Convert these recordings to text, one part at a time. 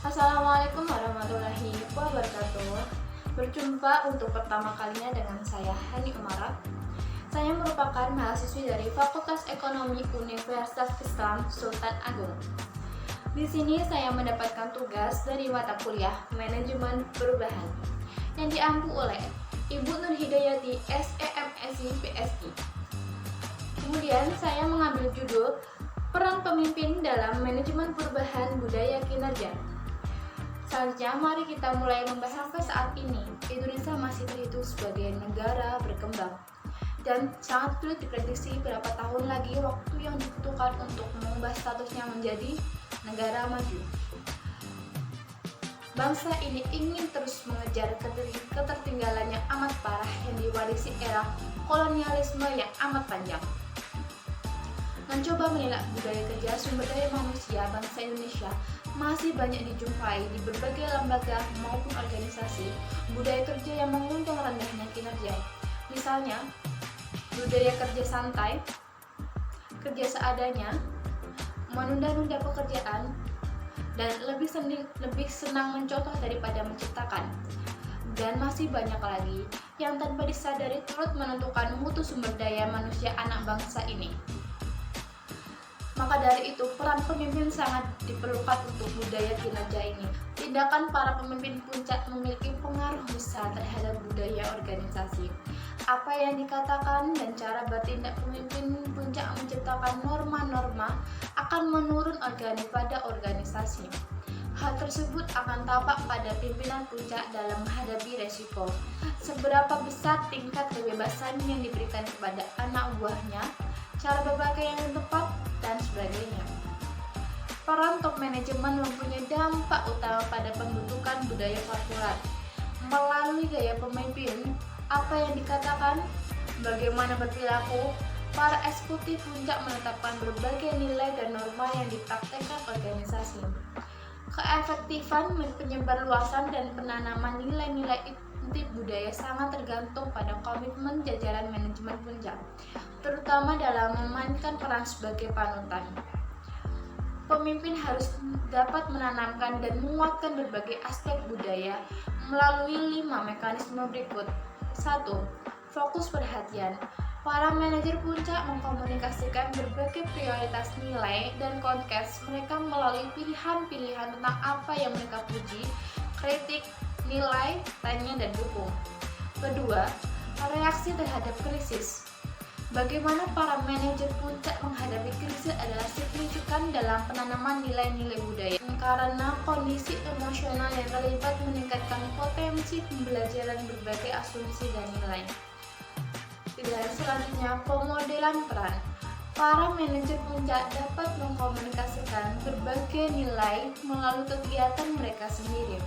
Assalamualaikum warahmatullahi wabarakatuh. Berjumpa untuk pertama kalinya dengan saya Hani Umara. Saya merupakan mahasiswi dari Fakultas Ekonomi Universitas Islam Sultan Agung. Di sini saya mendapatkan tugas dari mata kuliah Manajemen Perubahan yang diampu oleh Ibu Nur Hidayati SEMSI PSI. Kemudian saya mengambil judul Peran Pemimpin dalam Manajemen Perubahan Budaya Kinerja. Selanjutnya, mari kita mulai membahas. Sampai saat ini, Indonesia masih terhitung sebagai negara berkembang dan sangat sulit diprediksi berapa tahun lagi waktu yang dibutuhkan untuk mengubah statusnya menjadi negara maju. Bangsa ini ingin terus mengejar ketertinggalan yang amat parah yang diwarisi era kolonialisme yang amat panjang. Mencoba menilai budaya kerja sumber daya manusia bangsa Indonesia masih banyak dijumpai di berbagai lembaga maupun organisasi budaya kerja yang mengundang rendahnya kinerja. Misalnya, budaya kerja santai, kerja seadanya, menunda-nunda pekerjaan, dan lebih senang mencontoh daripada menciptakan. Dan masih banyak lagi yang tanpa disadari turut menentukan mutu sumber daya manusia anak bangsa ini. Maka dari itu, peran pemimpin sangat diperlukan untuk budaya kinerja ini. Tindakan para pemimpin puncak memiliki pengaruh besar terhadap budaya organisasi. Apa yang dikatakan dan cara bertindak pemimpin puncak menciptakan norma-norma akan menurun organik pada organisasi. Hal tersebut akan tampak pada pimpinan puncak dalam menghadapi resiko. Seberapa besar tingkat kebebasan yang diberikan kepada anak buahnya, cara berpakaian yang tepat, dan sebagainya. Peran top manajemen mempunyai dampak utama pada pembentukan budaya korporat. Melalui gaya pemimpin, apa yang dikatakan, bagaimana berperilaku, para eksekutif puncak menetapkan berbagai nilai dan norma yang dipraktekkan organisasi. Keefektifan penyebarluasan dan penanaman nilai-nilai inti budaya sangat tergantung pada komitmen jajaran manajemen puncak, terutama dalam memainkan peran sebagai panutan. Pemimpin harus dapat menanamkan dan menguatkan berbagai aspek budaya melalui 5 mekanisme berikut. 1. Fokus perhatian. Para manajer puncak mengkomunikasikan berbagai prioritas nilai dan konteks mereka melalui pilihan-pilihan tentang apa yang mereka puji, kritik, nilai, tanya, dan dukung. Kedua, reaksi terhadap krisis. Bagaimana para manajer puncak menghadapi krisis adalah signifikan dalam penanaman nilai-nilai budaya karena kondisi emosional yang terlibat meningkatkan potensi pembelajaran berbagai asumsi dan nilai. Dan selanjutnya, pemodelan peran. Para manajer puncak dapat mengkomunikasikan berbagai nilai melalui kegiatan mereka sendiri,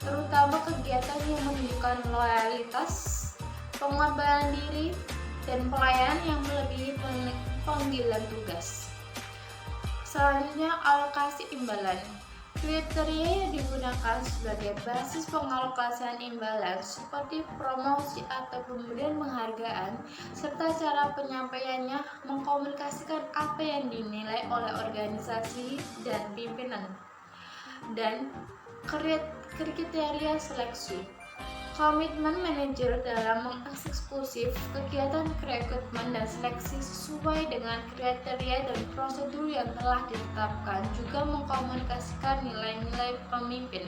terutama kegiatan yang menunjukkan loyalitas, pengorbanan diri, dan pelayanan yang melebihi panggilan tugas. Selanjutnya, alokasi imbalan. Kriteria yang digunakan sebagai basis pengalokasian imbalan seperti promosi atau pemberian penghargaan serta cara penyampaiannya mengkomunikasikan apa yang dinilai oleh organisasi dan pimpinan. Dan kriteria seleksi. Komitmen manajer dalam mengeksekusi kegiatan rekrutmen dan seleksi sesuai dengan kriteria dan prosedur yang telah ditetapkan, juga mengkomunikasikan nilai-nilai pemimpin.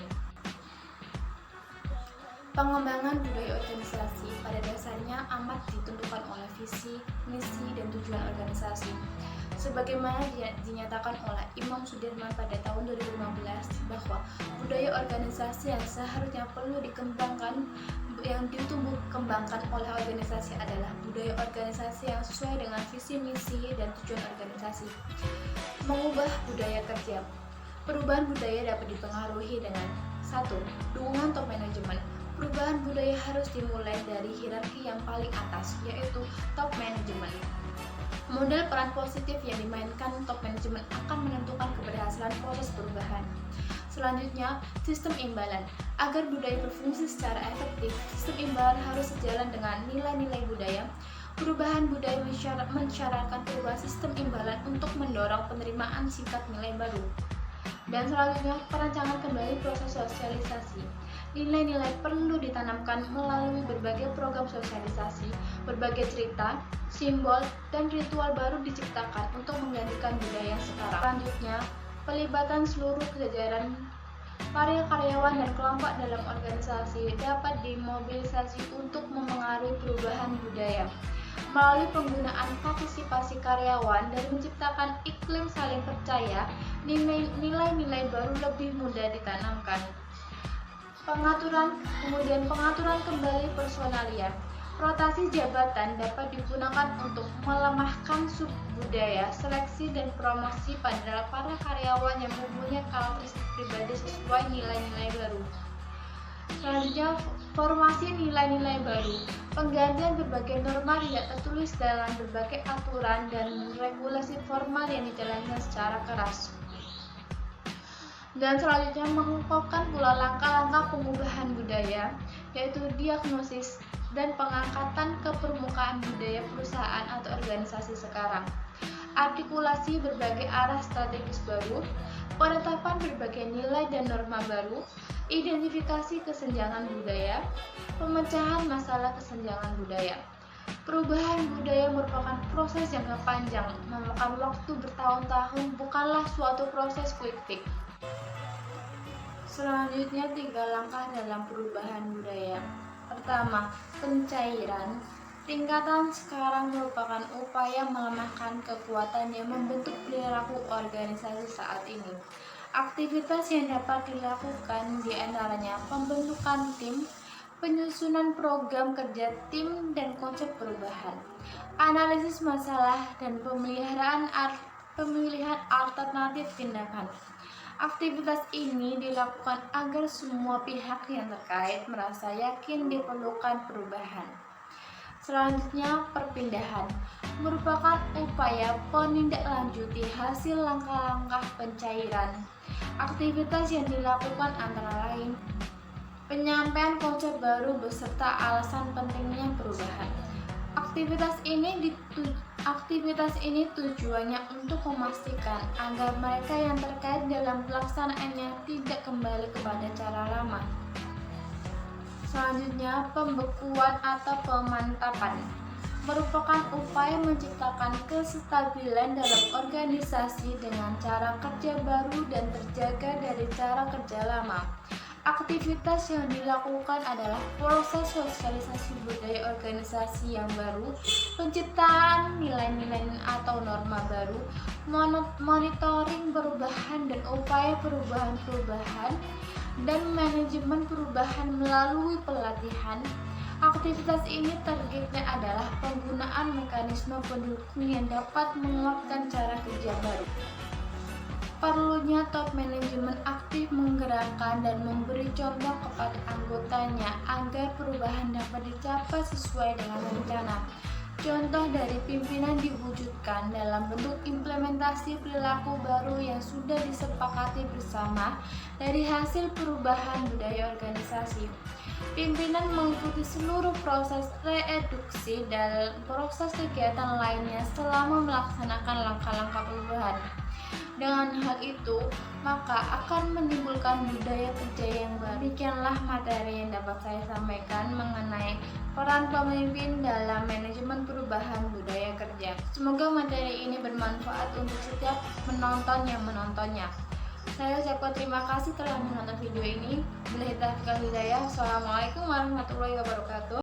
Pengembangan budaya organisasi pada dasarnya amat ditentukan oleh visi, misi, dan tujuan organisasi. Sebagaimana dinyatakan oleh Imam Sudirman pada tahun 2015 bahwa budaya organisasi yang seharusnya perlu dikembangkan yang ditumbuh kembangkan oleh organisasi adalah budaya organisasi yang sesuai dengan visi, misi, dan tujuan organisasi. Mengubah budaya kerja. Perubahan budaya dapat dipengaruhi dengan 1. Dukungan top manajemen. Perubahan budaya harus dimulai dari hierarki yang paling atas, yaitu top manajemen. Model peran positif yang dimainkan top manajemen akan menentukan keberhasilan proses perubahan. Selanjutnya, sistem imbalan. Agar budaya berfungsi secara efektif, sistem imbalan harus sejalan dengan nilai-nilai budaya. Perubahan budaya mensyaratkan perubahan sistem imbalan untuk mendorong penerimaan singkat nilai baru. Dan selanjutnya, perancangan kembali proses sosialisasi. Nilai-nilai perlu ditanamkan melalui berbagai program sosialisasi, berbagai cerita, simbol, dan ritual baru diciptakan untuk menggantikan budaya sekarang. Selanjutnya, pelibatan seluruh jajaran para karyawan dan kelompok dalam organisasi dapat dimobilisasi untuk memengaruhi perubahan budaya melalui penggunaan partisipasi karyawan dan menciptakan iklim saling percaya. Nilai-nilai baru lebih mudah ditanamkan. Pengaturan kembali personalia. Rotasi jabatan dapat digunakan untuk melemahkan subbudaya seleksi dan promosi pada para karyawan yang mempunyai karakteristik pribadi sesuai nilai-nilai baru. Selanjutnya, formasi nilai-nilai baru. Penggantian berbagai norma tidak tertulis dalam berbagai aturan dan regulasi formal yang dijalankan secara keras. Dan selanjutnya, mengungkapkan pula langkah-langkah pengubahan budaya, yaitu diagnosis dan pengangkatan ke permukaan budaya perusahaan atau organisasi sekarang, artikulasi berbagai arah strategis baru, penetapan berbagai nilai dan norma baru, identifikasi kesenjangan budaya, pemecahan masalah kesenjangan budaya. Perubahan budaya merupakan proses jangka panjang, memakan waktu bertahun-tahun, bukanlah suatu proses quick fix. Selanjutnya, 3 langkah dalam perubahan budaya. Pertama, pencairan. Tingkatan sekarang merupakan upaya melemahkan kekuatan yang membentuk perilaku organisasi saat ini. Aktivitas yang dapat dilakukan diantaranya pembentukan tim, penyusunan program kerja tim dan konsep perubahan, analisis masalah, dan pemilihan alternatif tindakan. Aktivitas ini dilakukan agar semua pihak yang terkait merasa yakin diperlukan perubahan. Selanjutnya, perpindahan merupakan upaya penindaklanjuti hasil langkah-langkah pencairan. Aktivitas yang dilakukan antara lain penyampaian konsep baru beserta alasan pentingnya perubahan. Aktivitas ini tujuannya untuk memastikan agar mereka yang terkait dalam pelaksanaannya tidak kembali kepada cara lama. Selanjutnya, pembekuan atau pemantapan merupakan upaya menciptakan kestabilan dalam organisasi dengan cara kerja baru dan terjaga dari cara kerja lama. Aktivitas yang dilakukan adalah proses sosialisasi budaya organisasi yang baru, penciptaan nilai-nilai atau norma baru, monitoring perubahan dan upaya perubahan dan manajemen perubahan melalui pelatihan. Aktivitas ini targetnya adalah penggunaan mekanisme pendukung yang dapat menguatkan cara kerja baru. Perlunya top manajemen aktif menggerakkan dan memberi contoh kepada anggotanya agar perubahan dapat dicapai sesuai dengan rencana. Contoh dari pimpinan diwujudkan dalam bentuk implementasi perilaku baru yang sudah disepakati bersama dari hasil perubahan budaya organisasi. Pimpinan mengikuti seluruh proses reeduksi dan proses kegiatan lainnya selama melaksanakan langkah-langkah perubahan. Dengan hal itu, maka akan menimbulkan budaya kerja yang baru. Demikianlah materi yang dapat saya sampaikan mengenai peran pemimpin dalam manajemen perubahan budaya kerja. Semoga materi ini bermanfaat untuk setiap penonton yang menontonnya. Saya ucapkan terima kasih telah menonton video ini. Billahi taufiq wal hidayah. Wassalamualaikum warahmatullahi wabarakatuh.